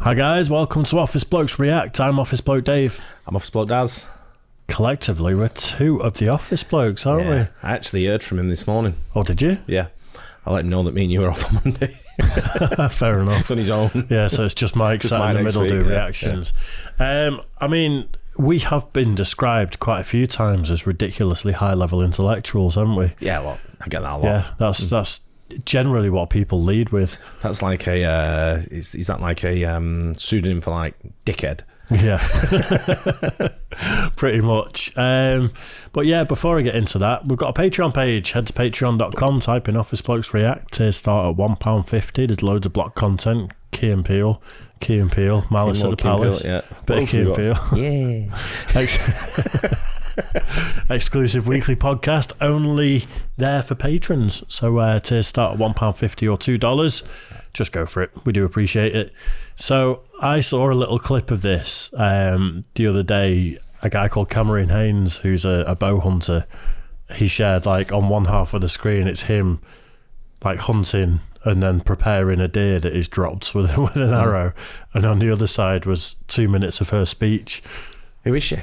Hi guys, welcome to Office Blokes React. I'm Office Bloke Dave. I'm Office Bloke Daz. Collectively, we're two of the Office Blokes, aren't we? I actually heard from him this morning. Oh, did you? Yeah. I let him know that me and you were off on Monday. Fair enough. It's on his own. Yeah, so it's just Mike sat in the middle doing reactions. Yeah. I mean, we have been described quite a few times as ridiculously high-level intellectuals, haven't we? Yeah, well, I get that a lot. Yeah, that's generally what people lead with. That's like a, is that like a pseudonym for like dickhead? Yeah, pretty much. But yeah, before I get into that, we've got a Patreon page. Head to patreon.com, type in Office Blokes React. Tiers start at £1.50. There's loads of block content. Key and Peele, Malice at the Palace, yeah. bit of Key and Peele. Yeah. Exclusive weekly podcast, only there for patrons. So tiers start at £1.50 or $2. Just go for it. We do appreciate it. So I saw a little clip of this the other day. A guy called Cameron Haynes, who's a bow hunter, he shared like on one half of the screen it's him like hunting and then preparing a deer that is dropped with an arrow, and on the other side was 2 minutes of her speech. Who is she?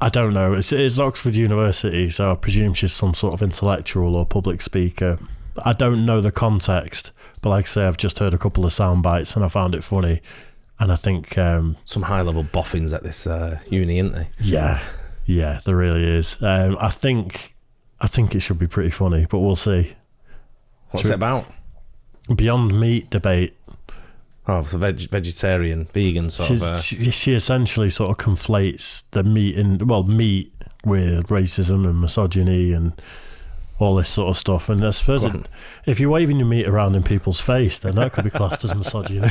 I don't know. It's Oxford University, so I presume she's some sort of intellectual or public speaker. I don't know the context, but like I say, I've just heard a couple of sound bites and I found it funny. And I think some high-level boffins at this uni, aren't they? Yeah, there really is. I think it should be pretty funny, but we'll see. What's it about? Beyond meat debate. Oh, so vegetarian, vegan sort of. She essentially sort of conflates the meat with racism and misogyny and all this sort of stuff. And I suppose if you're waving your meat around in people's face, then that could be classed as misogyny.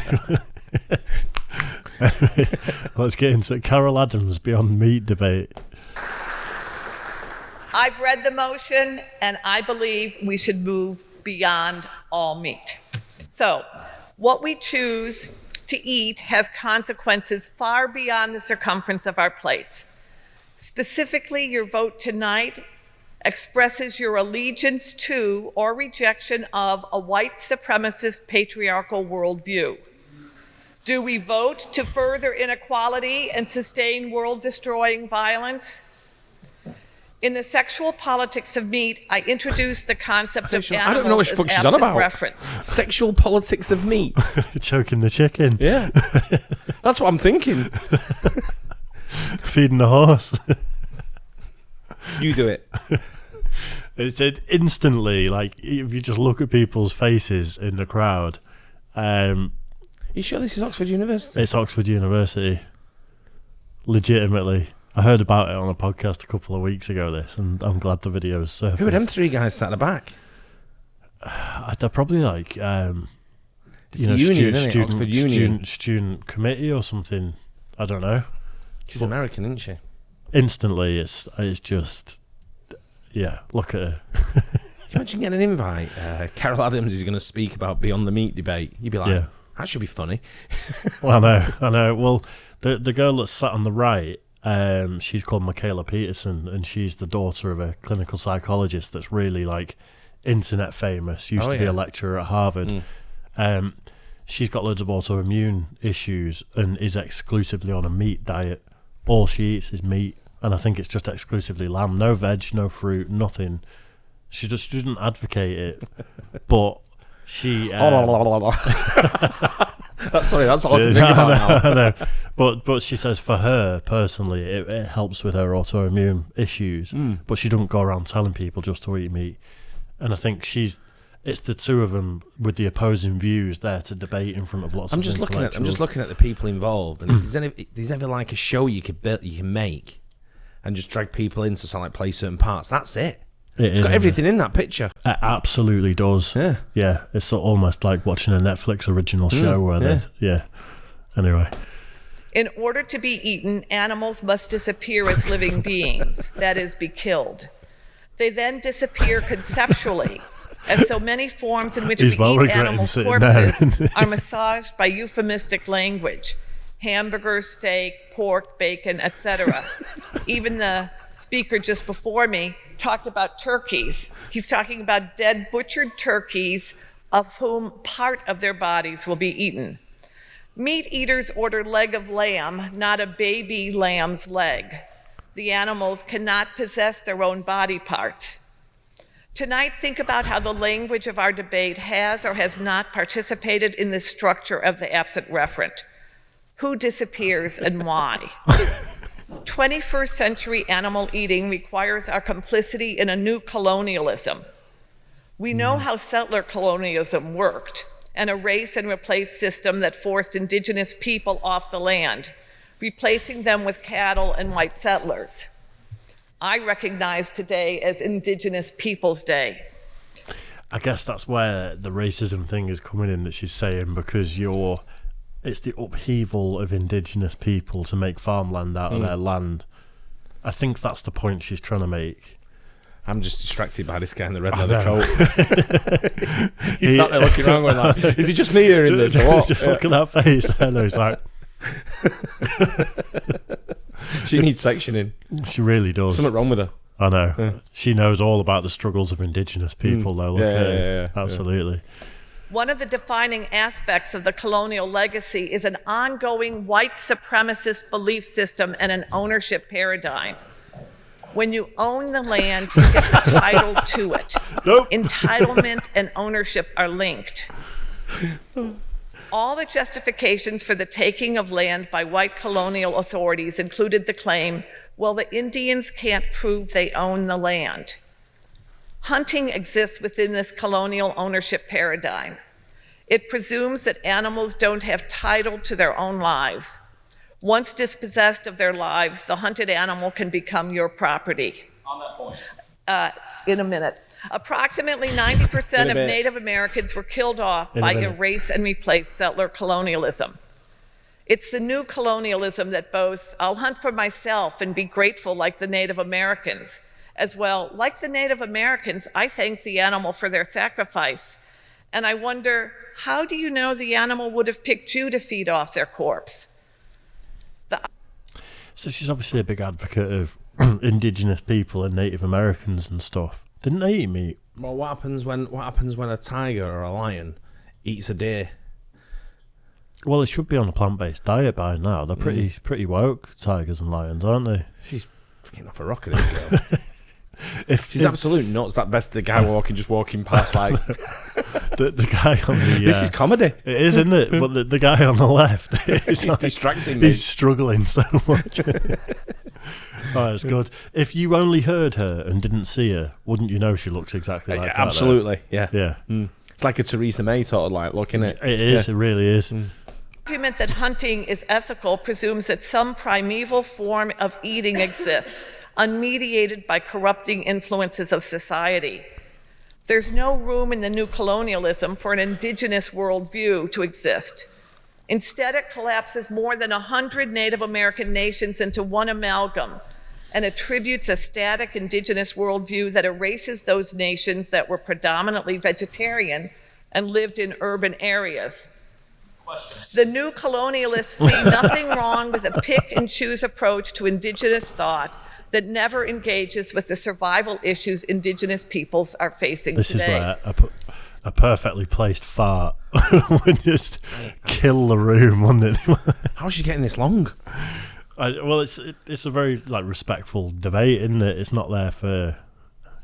Anyway, let's get into it. Carol Adams, Beyond Meat debate. I've read the motion, and I believe we should move beyond all meat. So, what we choose to eat has consequences far beyond the circumference of our plates. Specifically, your vote tonight expresses your allegiance to or rejection of a white supremacist patriarchal worldview. Do we vote to further inequality and sustain world-destroying violence? In the sexual politics of meat, I introduced the concept of animals I don't know what she's on about. Reference. Sexual politics of meat. Choking the chicken. Yeah. That's what I'm thinking. Feeding the horse. You do it. It's instantly, like, if you just look at people's faces in the crowd. You sure this is Oxford University? It's Oxford University. Legitimately. I heard about it on a podcast a couple of weeks ago, and I'm glad the video's surfaced. Who are them three guys sat at the back? They're probably like, it's the union, isn't it? Oxford Union. Student committee or something. I don't know. She's American, isn't she? Instantly, it's just, yeah, look at her. Imagine getting an invite. Carol Adams is going to speak about Beyond the Meat debate. You'd be like, that should be funny. Well, I know. Well, the girl that's sat on the right, she's called Michaela Peterson, and she's the daughter of a clinical psychologist that's really like internet famous. Used to be a lecturer at Harvard. She's got loads of autoimmune issues and is exclusively on a meat diet. All she eats is meat, and I think it's just exclusively lamb. No veg, no fruit, nothing. She just doesn't advocate it, but she. Sorry, that's all I can think about now. I know. But she says for her personally, it helps with her autoimmune issues. But she doesn't go around telling people just to eat meat. And I think it's the two of them with the opposing views there to debate in front of lots of intellectuals. I'm just looking at the people involved, and if there's ever like a show you can make, and just drag people in to sort of like play certain parts. That's it. It's got everything in that picture. It absolutely does. Yeah. It's almost like watching a Netflix original show where Anyway. In order to be eaten, animals must disappear as living beings, that is, be killed. They then disappear conceptually, as so many forms in which we eat animals' corpses are massaged by euphemistic language. Hamburger, steak, pork, bacon, etc. Even the speaker just before me talked about turkeys. He's talking about dead, butchered turkeys of whom part of their bodies will be eaten. Meat eaters order leg of lamb, not a baby lamb's leg. The animals cannot possess their own body parts. Tonight, think about how the language of our debate has or has not participated in the structure of the absent referent. Who disappears and why? 21st century animal eating requires our complicity in a new colonialism. We know how settler colonialism worked, an erase and replace system that forced indigenous people off the land, replacing them with cattle and white settlers. I recognize today as Indigenous Peoples Day. I guess that's where the racism thing is coming in that she's saying, because it's the upheaval of indigenous people to make farmland out of their land. I think that's the point she's trying to make. I'm just distracted by this guy in the red leather coat. He's not there looking around going like, is it just me hearing this or what? Just look at that face. I know, he's like... She needs sectioning. She really does. Something wrong with her. I know. Yeah. She knows all about the struggles of indigenous people, though. Look at it. Absolutely. One of the defining aspects of the colonial legacy is an ongoing white supremacist belief system and an ownership paradigm. When you own the land, you get the title to it. Nope. Entitlement and ownership are linked. All the justifications for the taking of land by white colonial authorities included the claim, well, the Indians can't prove they own the land. Hunting exists within this colonial ownership paradigm. It presumes that animals don't have title to their own lives. Once dispossessed of their lives, the hunted animal can become your property. On that point. In a minute. Approximately 90% of Native Americans were killed off by erase and replace settler colonialism. It's the new colonialism that boasts, I'll hunt for myself and be grateful like the Native Americans. As well, like the Native Americans, I thank the animal for their sacrifice. And I wonder, how do you know the animal would have picked you to feed off their corpse? So she's obviously a big advocate of indigenous people and Native Americans and stuff. Didn't they eat meat? Well, what happens when a tiger or a lion eats a deer? Well, it should be on a plant-based diet by now. They're pretty woke, tigers and lions, aren't they? She's fucking off a rocket, girl. She's absolute nuts. That best the guy walking past like the guy on the this is comedy. It is, isn't it? But the guy on the left, he's like, distracting me. He's struggling so much. Oh, it's good. If you only heard her and didn't see her, wouldn't you know she looks exactly like that? Absolutely, yeah. It's like a Theresa May sort of like look, isn't it? It is. It really is. The argument that hunting is ethical presumes that some primeval form of eating exists, unmediated by corrupting influences of society. There's no room in the new colonialism for an indigenous worldview to exist. Instead, it collapses more than 100 Native American nations into one amalgam and attributes a static indigenous worldview that erases those nations that were predominantly vegetarian and lived in urban areas. The new colonialists see nothing wrong with a pick and choose approach to indigenous thought that never engages with the survival issues indigenous peoples are facing this today. This is where a perfectly placed fart would just kill the room, wouldn't it? How's she getting this long? Well, it's a very respectful debate, isn't it? It's not there for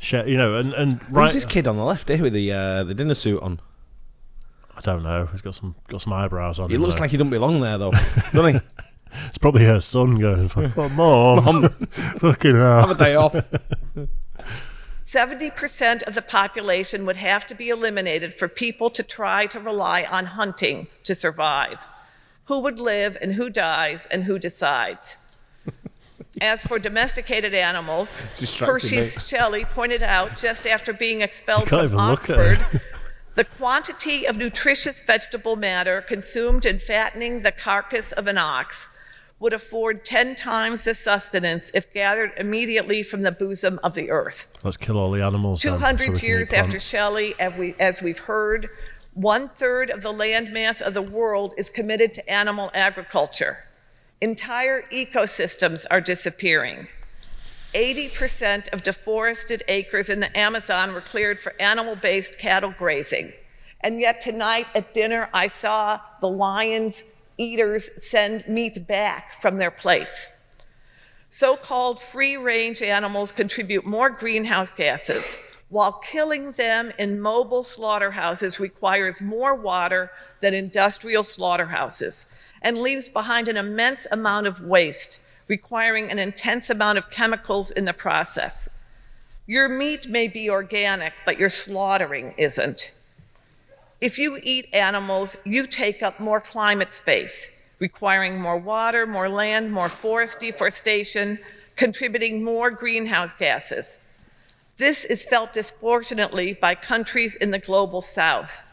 shit, and right. Who's this kid on the left here with the dinner suit on? I don't know. He's got some eyebrows on. He looks like he don't belong there though, doesn't he? It's probably her son going, Mom, fucking hell. Have a day off. 70% of the population would have to be eliminated for people to try to rely on hunting to survive. Who would live and who dies and who decides? As for domesticated animals, Hershey's Shelley pointed out just after being expelled from Oxford, the quantity of nutritious vegetable matter consumed in fattening the carcass of an ox would afford 10 times the sustenance if gathered immediately from the bosom of the earth. Let's kill all the animals. 200 years after Shelley, as we've heard, 1/3 of the landmass of the world is committed to animal agriculture. Entire ecosystems are disappearing. 80% of deforested acres in the Amazon were cleared for animal-based cattle grazing. And yet tonight at dinner, I saw the lions eaters send meat back from their plates. So-called free-range animals contribute more greenhouse gases, while killing them in mobile slaughterhouses requires more water than industrial slaughterhouses and leaves behind an immense amount of waste, requiring an intense amount of chemicals in the process. Your meat may be organic, but your slaughtering isn't. If you eat animals, you take up more climate space, requiring more water, more land, more forest deforestation, contributing more greenhouse gases. This is felt disproportionately by countries in the global south.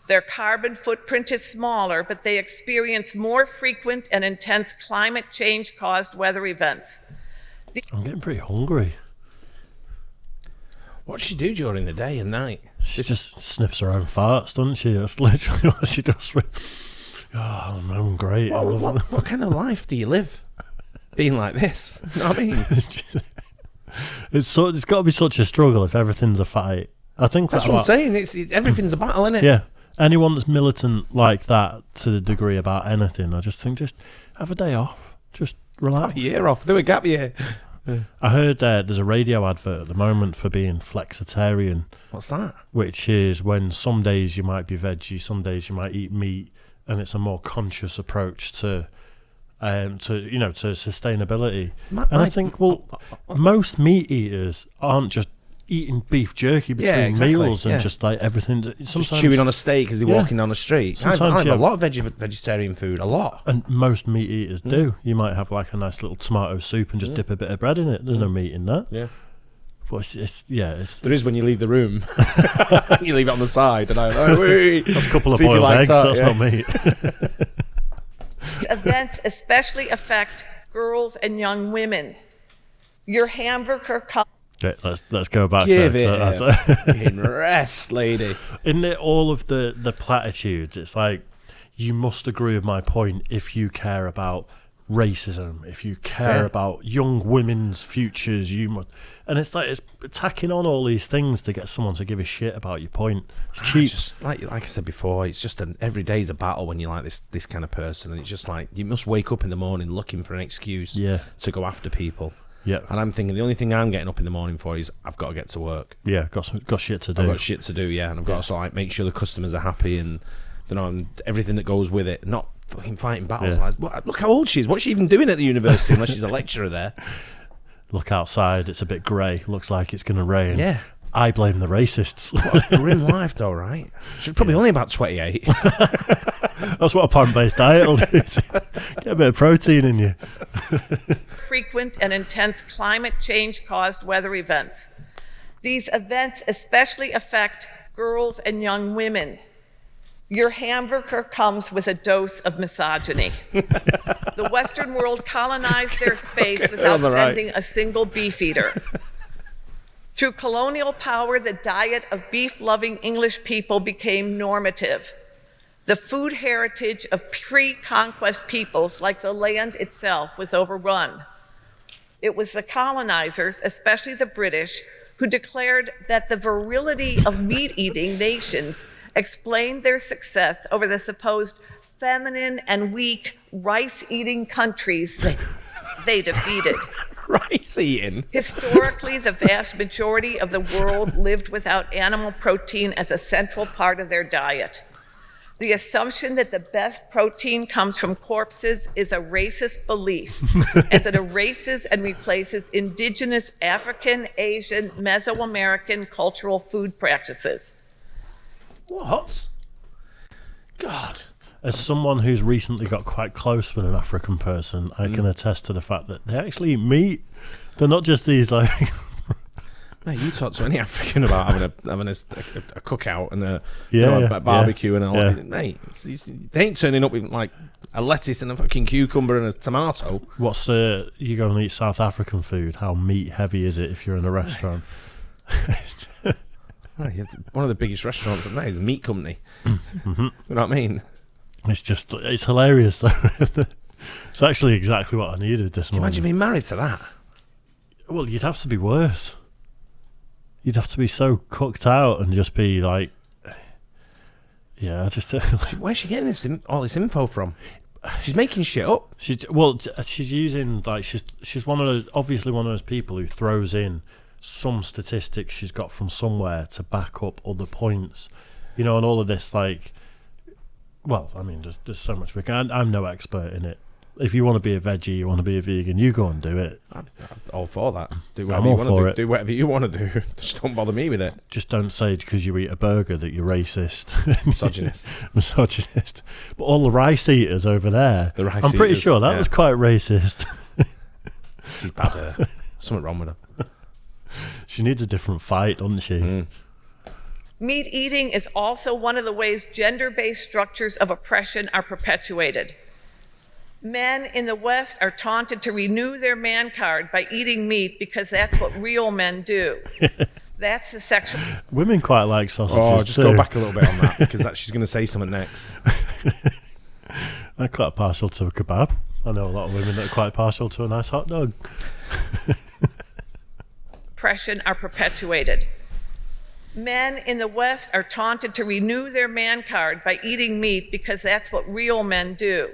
Their carbon footprint is smaller, but they experience more frequent and intense climate change-caused weather events. I'm getting pretty hungry. What does she do during the day and night? She just sniffs her own farts, doesn't she? That's literally what she does. Oh, I'm great. What kind of life do you live being like this? You know what I mean? It's got to be such a struggle if everything's a fight. I think that's what I'm saying. Everything's a battle, isn't it? Yeah. Anyone that's militant like that to the degree about anything, I just think just have a day off. Just relax. Have a year off. Do a gap year. Yeah. I heard there's a radio advert at the moment for being flexitarian. What's that? Which is when some days you might be veggie, some days you might eat meat, and it's a more conscious approach to sustainability. I think, most meat eaters aren't just eating beef jerky between meals and just like everything. Sometimes just chewing on a steak as they're walking down the street. Sometimes I have a lot of vegetarian food, a lot. And most meat eaters do. You might have like a nice little tomato soup and just dip a bit of bread in it. There's no meat in that. Yeah. But there is when you leave the room. You leave it on the side, and that's a couple of boiled eggs. That's not meat. Events especially affect girls and young women. Your hamburger Okay, let's go back. Give it a rest, lady. Isn't it all of the platitudes? It's like, you must agree with my point if you care about racism, if you care about young women's futures, you must. And it's like it's tacking on all these things to get someone to give a shit about your point. It's cheap. Just like I said before, it's just every day's a battle when you're like this kind of person, and it's just like you must wake up in the morning looking for an excuse to go after people. Yeah, and I'm thinking the only thing I'm getting up in the morning for is I've got to get to work. Yeah, got shit to do. I've got shit to do. Yeah, and I've got to sort of make sure the customers are happy and and everything that goes with it. Not fucking fighting battles. Like, look how old she is. What's she even doing at the university unless she's a lecturer there? Look outside. It's a bit grey. Looks like it's going to rain. Yeah. I blame the racists. What a grim life, though, right? She's probably only about 28. That's what a plant-based diet will do. Get a bit of protein in you. Frequent and intense climate change-caused weather events. These events especially affect girls and young women. Your hamburger comes with a dose of misogyny. The Western world colonized their space without sending a single beef eater. Through colonial power, the diet of beef-loving English people became normative. The food heritage of pre-conquest peoples, like the land itself, was overrun. It was the colonizers, especially the British, who declared that the virility of meat-eating nations explained their success over the supposed feminine and weak rice-eating countries they defeated. Rice eating? Historically, the vast majority of the world lived without animal protein as a central part of their diet. The assumption that the best protein comes from corpses is a racist belief, as it erases and replaces indigenous African, Asian, Mesoamerican cultural food practices. What? God. As someone who's recently got quite close with an African person, I can attest to the fact that they actually eat meat. They're not just these like... Mate, you talk to any African about having a cookout and a barbecue and all that. Mate, they ain't turning up with like a lettuce and a fucking cucumber and a tomato. What's you go and eat South African food? How meat heavy is it if you're in a restaurant? One of the biggest restaurants at night is a meat company. Mm-hmm. You know what I mean? It's hilarious though. It's actually exactly what I needed this morning. Imagine being married to that. Well, you'd have to be worse. You'd have to be so cooked out and just be like, where's she getting all this info from? She's making shit up. She's using like she's one of those, obviously one of those people who throws in some statistics she's got from somewhere to back up other points, and all of this like. Well, I mean, there's so much we can. I'm no expert in it. If you want to be a veggie, you want to be a vegan, you go and do it. I'm all for that. Do whatever you want to do. Do whatever you want to do. Just don't bother me with it. Just don't say because you eat a burger that you're racist. Misogynist. But all the rice eaters over there, I'm pretty sure that was quite racist. She's bad. Something wrong with her. She needs a different fight, doesn't she? Mm. Meat eating is also one of the ways gender-based structures of oppression are perpetuated. Men in the West are taunted to renew their man card by eating meat because that's what real men do. That's the sexual... Women quite like sausages just too. Go back a little bit on that because she's going to say something next. I'm quite partial to a kebab. I know a lot of women that are quite partial to a nice hot dog. Oppression are perpetuated. Men in the West are taunted to renew their man card by eating meat because that's what real men do.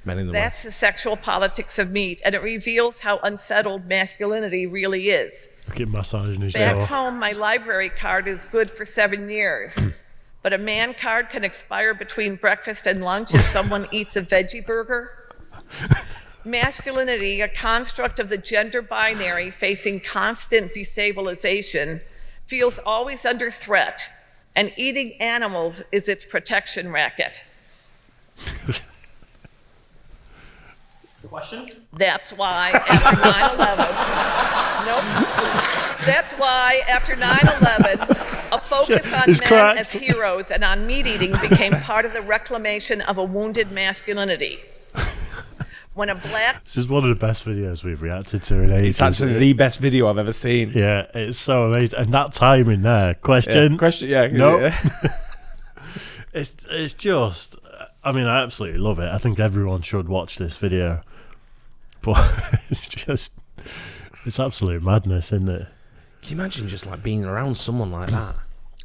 That's the sexual politics of meat, and it reveals how unsettled masculinity really is. Look at massaging his Back home, my library card is good for 7 years, but a man card can expire between breakfast and lunch if someone eats a veggie burger. Masculinity, a construct of the gender binary facing constant destabilization, feels always under threat, and eating animals is its protection racket. Question? That's why after 9/11, That's why after 9/11, a focus on men as heroes and on meat eating became part of the reclamation of a wounded masculinity. When a black... This is one of the best videos we've reacted to in ages. It's actually the best video I've ever seen. Yeah, it's so amazing. And that timing there. Question? Yeah. No. Yeah. It's just... I mean, I absolutely love it. I think everyone should watch this video. But it's just... It's absolute madness, isn't it? Can you imagine just like being around someone like that?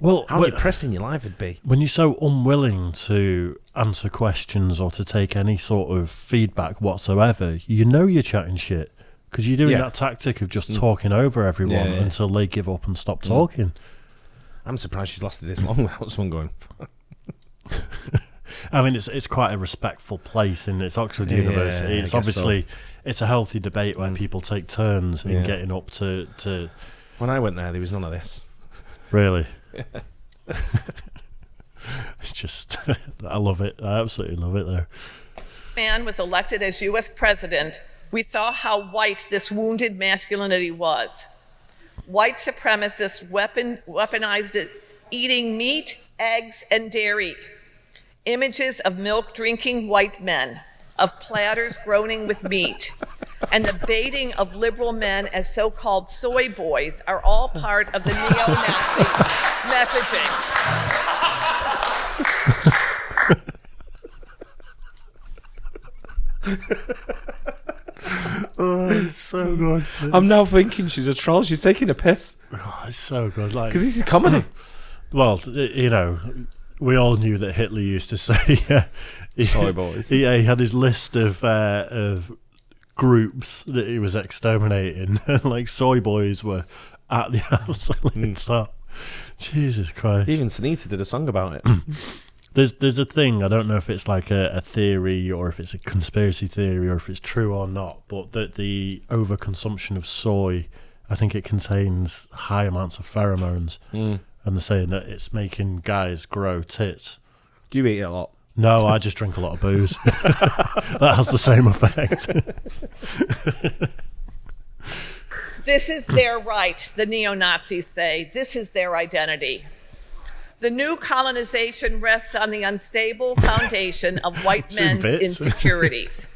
Well, how depressing your life would be. When you're so unwilling to answer questions or to take any sort of feedback whatsoever, you're chatting shit because you're doing that tactic of just talking over everyone until they give up and stop talking. I'm surprised she's lasted this long without someone going... I mean, it's quite a respectful place in it's Oxford University. It's obviously it's a healthy debate where people take turns in getting up to. When I went there was none of this. Really? It's just, I love it. I absolutely love it, though. Man was elected as U.S. president, we saw how white this wounded masculinity was. White supremacists weaponized it, eating meat, eggs, and dairy. Images of milk-drinking white men, of platters groaning with meat, and the baiting of liberal men as so-called soy boys are all part of the neo-Nazi messaging. Oh, it's so good. I'm now thinking she's a troll. She's taking a piss. Oh, it's so good. Like, because this is comedy. Well, we all knew that Hitler used to say, "Soy boys." He had his list of groups that he was exterminating, and like soy boys were at the absolute top. Jesus Christ! Even Sunita did a song about it. There's a thing, I don't know if it's like a theory or if it's a conspiracy theory or if it's true or not, but that the overconsumption of soy, I think it contains high amounts of pheromones, and they're saying that it's making guys grow tits. Do you eat it a lot? No, I just drink a lot of booze. That has the same effect. This is their right, the neo-Nazis say. This is their identity. The new colonization rests on the unstable foundation of white men's insecurities.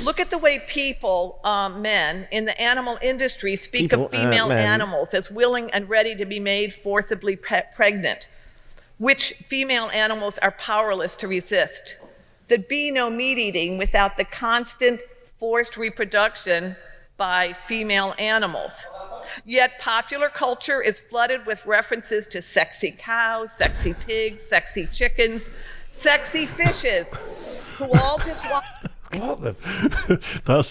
Look at the way people, men, in the animal industry speak of female animals as willing and ready to be made forcibly pregnant, which female animals are powerless to resist. There'd be no meat eating without the constant forced reproduction by female animals. Yet popular culture is flooded with references to sexy cows, sexy pigs, sexy chickens, sexy fishes, who all just want. What the?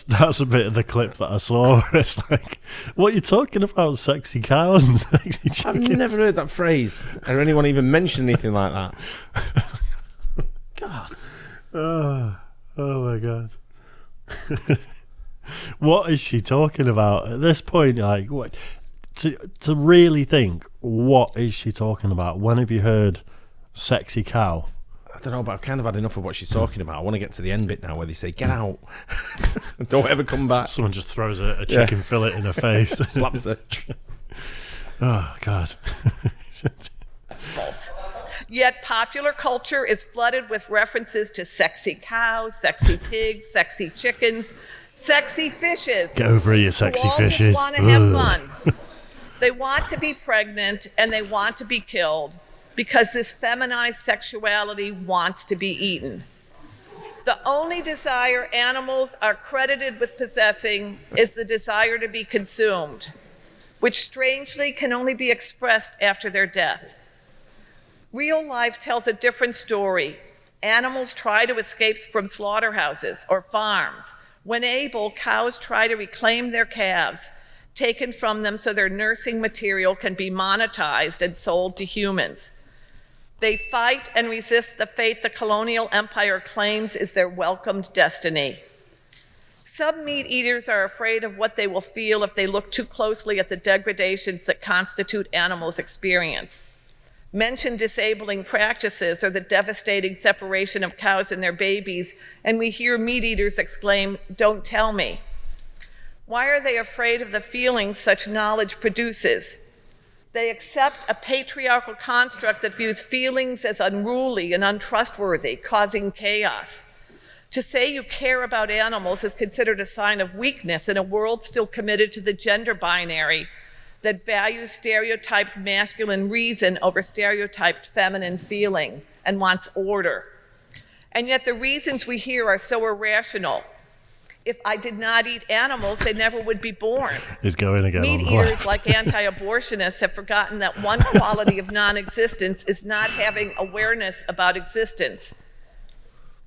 That's a bit of the clip that I saw. It's like, what are you talking about? Sexy cows and sexy chickens? I've never heard that phrase or anyone even mention anything like that. God. Oh my God. What is she talking about at this point? Like, what to really think, what is she talking about? When have you heard sexy cow? I don't know, but I've kind of had enough of what she's talking about. I want to get to the end bit now where they say, get out. Don't ever come back. Someone just throws a chicken fillet in her face. Slaps her. Oh, God. Yet popular culture is flooded with references to sexy cows, sexy pigs, sexy chickens, sexy fishes. Get over here, you sexy who all fishes. Just want to have fun. They want to be pregnant and they want to be killed because this feminized sexuality wants to be eaten. The only desire animals are credited with possessing is the desire to be consumed, which strangely can only be expressed after their death. Real life tells a different story. Animals try to escape from slaughterhouses or farms. When able, cows try to reclaim their calves, taken from them so their nursing material can be monetized and sold to humans. They fight and resist the fate the colonial empire claims is their welcomed destiny. Some meat eaters are afraid of what they will feel if they look too closely at the degradations that constitute animals' experience. Mention disabling practices or the devastating separation of cows and their babies, and we hear meat eaters exclaim, "Don't tell me." Why are they afraid of the feelings such knowledge produces? They accept a patriarchal construct that views feelings as unruly and untrustworthy, causing chaos. To say you care about animals is considered a sign of weakness in a world still committed to the gender binary that values stereotyped masculine reason over stereotyped feminine feeling and wants order. And yet the reasons we hear are so irrational. If I did not eat animals, they never would be born. He's going again. Meat eaters, like anti-abortionists, have forgotten that one quality of non-existence is not having awareness about existence.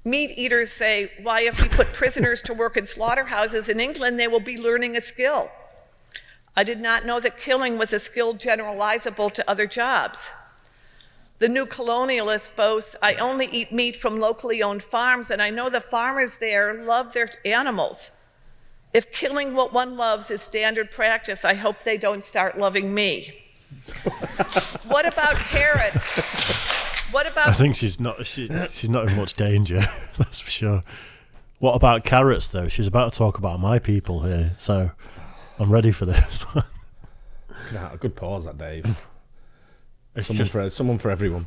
Meat eaters say, why, if we put prisoners to work in slaughterhouses in England, they will be learning a skill. I did not know that killing was a skill generalizable to other jobs. The new colonialist boasts, I only eat meat from locally owned farms, and I know the farmers there love their animals. If killing what one loves is standard practice, I hope they don't start loving me. What about carrots? What about... I think she's not in much danger, that's for sure. What about carrots, though? She's about to talk about my people here, so I'm ready for this. A good pause, that, Dave. Someone for everyone.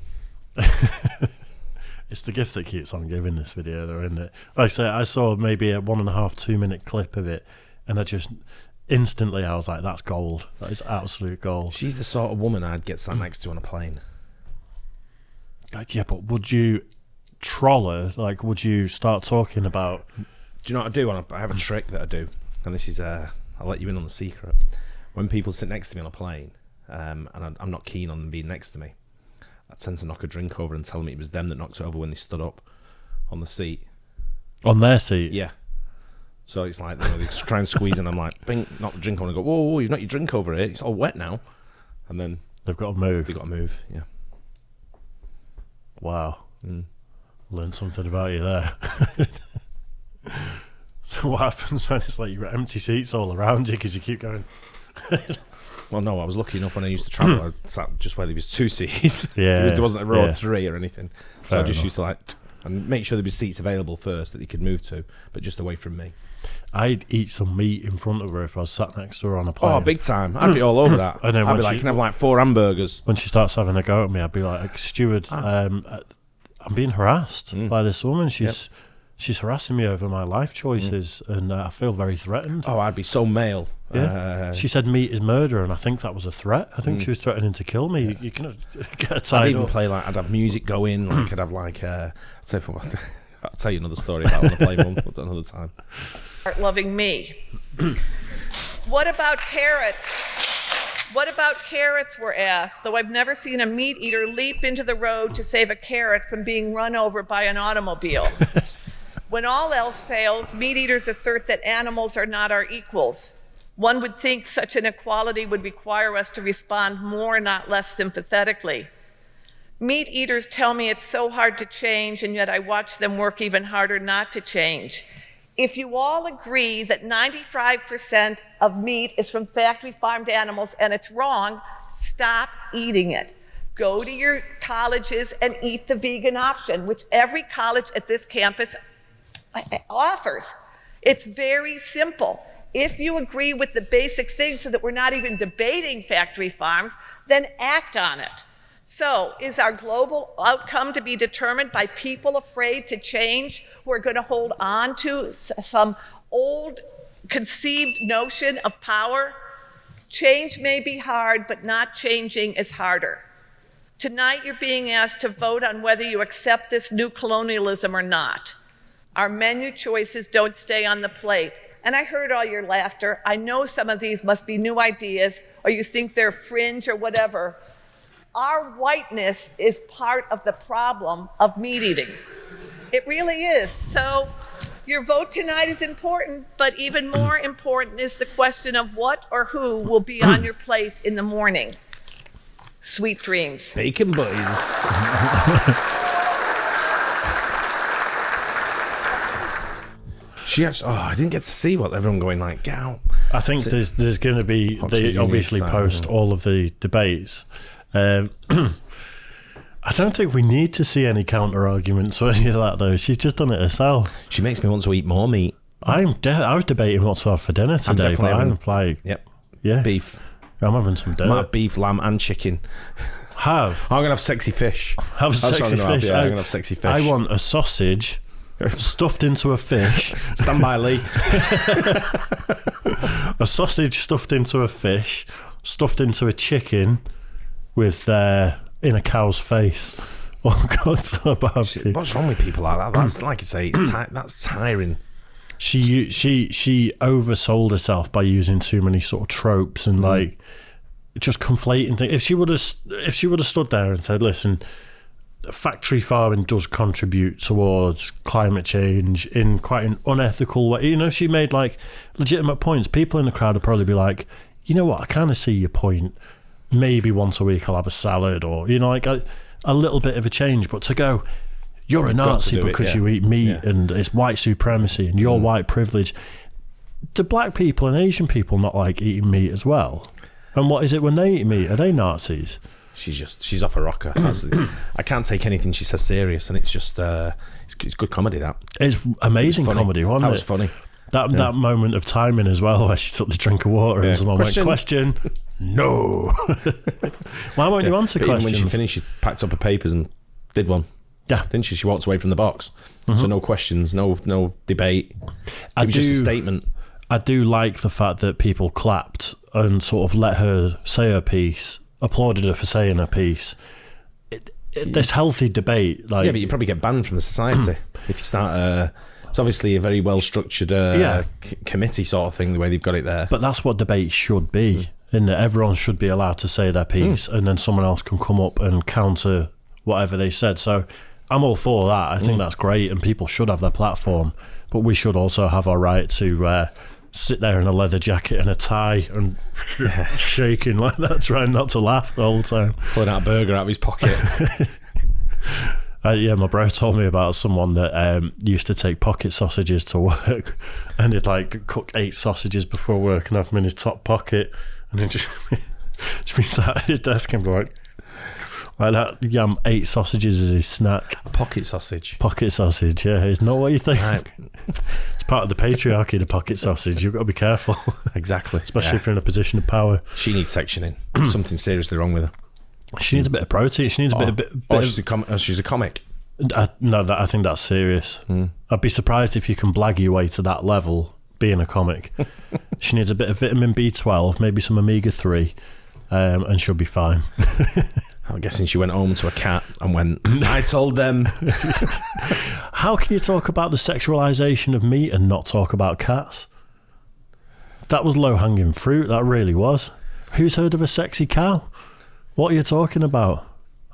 It's the gift that keeps on giving, this video, though, isn't it? Like I say, I saw maybe a 1.5-2 minute clip of it, and I just instantly I was like, that's gold. That is absolute gold. She's the sort of woman I'd get sat next to on a plane. Yeah, but would you troll her? Like, would you start talking about... Do you know what I do? I have a trick that I do, and this is, I'll let you in on the secret. When people sit next to me on a plane, and I'm not keen on them being next to me, I tend to knock a drink over and tell them it was them that knocked it over when they stood up on the seat. On their seat? Yeah. So it's like, they try and squeeze, and I'm like, bing, knock the drink over, and I go, whoa, you've knocked your drink over here, it's all wet now. And then... They've got to move. They've got to move, yeah. Wow. Learned something about you there. So what happens when it's like you've got empty seats all around you because you keep going... Well, no, I was lucky enough when I used to travel, I sat just where there was 2 seats. Yeah. There wasn't a row of 3 or anything. Fair so I just enough. used to and make sure there was seats available first that you could move to, but just away from me. I'd eat some meat in front of her if I was sat next to her on a plane. Oh, big time. I'd be all over that. And then I'd when be like, she- can I have like 4 hamburgers? When she starts having a go at me, I'd be like, steward, I'm being harassed by this woman. She's harassing me over my life choices, and I feel very threatened. Oh, I'd be so male. Yeah. She said meat is murder, and I think that was a threat. I think she was threatening to kill me. You can get her tied I'd even up. play I'd have music going, I'd have I'll tell you another story about on the plane one another time. Start loving me. What about carrots? What about carrots, we're asked, though I've never seen a meat eater leap into the road to save a carrot from being run over by an automobile. When all else fails, meat eaters assert that animals are not our equals. One would think such an equality would require us to respond more, not less sympathetically. Meat eaters tell me it's so hard to change, and yet I watch them work even harder not to change. If you all agree that 95% of meat is from factory farmed animals and it's wrong, stop eating it. Go to your colleges and eat the vegan option, which every college at this campus offers. It's very simple. If you agree with the basic things so that we're not even debating factory farms, then act on it. So, is our global outcome to be determined by people afraid to change who are going to hold on to some old conceived notion of power? Change may be hard, but not changing is harder. Tonight, you're being asked to vote on whether you accept this new colonialism or not. Our menu choices don't stay on the plate. And I heard all your laughter. I know some of these must be new ideas, or you think they're fringe or whatever. Our whiteness is part of the problem of meat eating. It really is. So your vote tonight is important, but even more important is the question of what or who will be on your plate in the morning. Sweet dreams. Bacon boys. She actually, I didn't get to see what everyone going like, get out. I think there's going to be, they obviously post all of the debates. I don't think we need to see any counter arguments or any of that though. She's just done it herself. She makes me want to eat more meat. I was debating what to have for dinner today, but I'm like, beef. I'm having some dinner. I might have beef, lamb, and chicken. I'm gonna have sexy fish. Have sexy fish. I'm gonna have sexy fish. I want a sausage stuffed into a fish. Stand by, Lee. A sausage stuffed into a fish, stuffed into a chicken with in a cow's face. Oh God, so barbecue. What's wrong with people like that? That's like you say, that's tiring. She oversold herself by using too many sort of tropes and like just conflating things. If she would have stood there and said, "Listen, factory farming does contribute towards climate change in quite an unethical way," you know, she made like legitimate points. People in the crowd would probably be like, "You know what? I kind of see your point. Maybe once a week I'll have a salad," or you know, like a little bit of a change. But to go, you're a Nazi because you eat meat and it's white supremacy and you're white privilege. Do black people and Asian people not like eating meat as well? And what is it when they eat meat? Are they Nazis? She's off a rocker. I can't take anything she says serious, and it's just it's good comedy. That it's amazing comedy, wasn't it? That was funny. That moment of timing as well, where she took the drink of water and someone went, "Question." No. Why won't you answer questions? When she finished, she packed up her papers and did one. Yeah, didn't she? She walked away from the box. So no questions, no debate. It was just a statement. I do like the fact that people clapped and sort of let her say her piece, applauded her for saying her piece. This healthy debate, like but you probably get banned from the society if you start. It's obviously a very well structured committee sort of thing, the way they've got it there. But that's what debate should be. In that everyone should be allowed to say their piece, and then someone else can come up and counter whatever they said. So I'm all for that. I think that's great, and people should have their platform. But we should also have our right to sit there in a leather jacket and a tie and shaking like that, trying not to laugh the whole time. Pulling out a burger out of his pocket. My bro told me about someone that used to take pocket sausages to work, and he'd like cook 8 sausages before work and have them in his top pocket, and then just be sat at his desk and be like that. Yam 8 sausages as his snack. A pocket sausage. Pocket sausage, yeah. It's not what you think. Right. It's part of the patriarchy, the pocket sausage. You've got to be careful. Exactly. Especially if you're in a position of power. She needs sectioning. Something seriously wrong with her. She needs a bit of protein. She needs a bit of... She's a comic. I think that's serious. I'd be surprised if you can blag your way to that level being a comic. She needs a bit of vitamin B12, maybe some omega-3, and she'll be fine. I'm guessing she went home to a cat and went, "I told them." How can you talk about the sexualization of meat and not talk about cats? That was low-hanging fruit, that really was. Who's heard of a sexy cow? What are you talking about?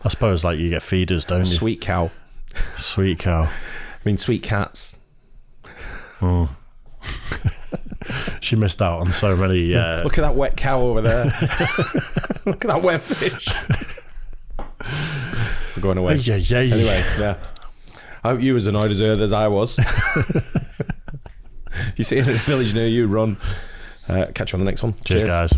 I suppose like you get feeders, don't you? Sweet cow. Sweet cow. I mean, sweet cats. She missed out on so many. Look at that wet cow over there. Look at that wet fish. We're going away. Anyway, yeah. I hope you were as annoyed as her as I was. If you see it in a village near you, run. Catch you on the next one. Cheers. Guys.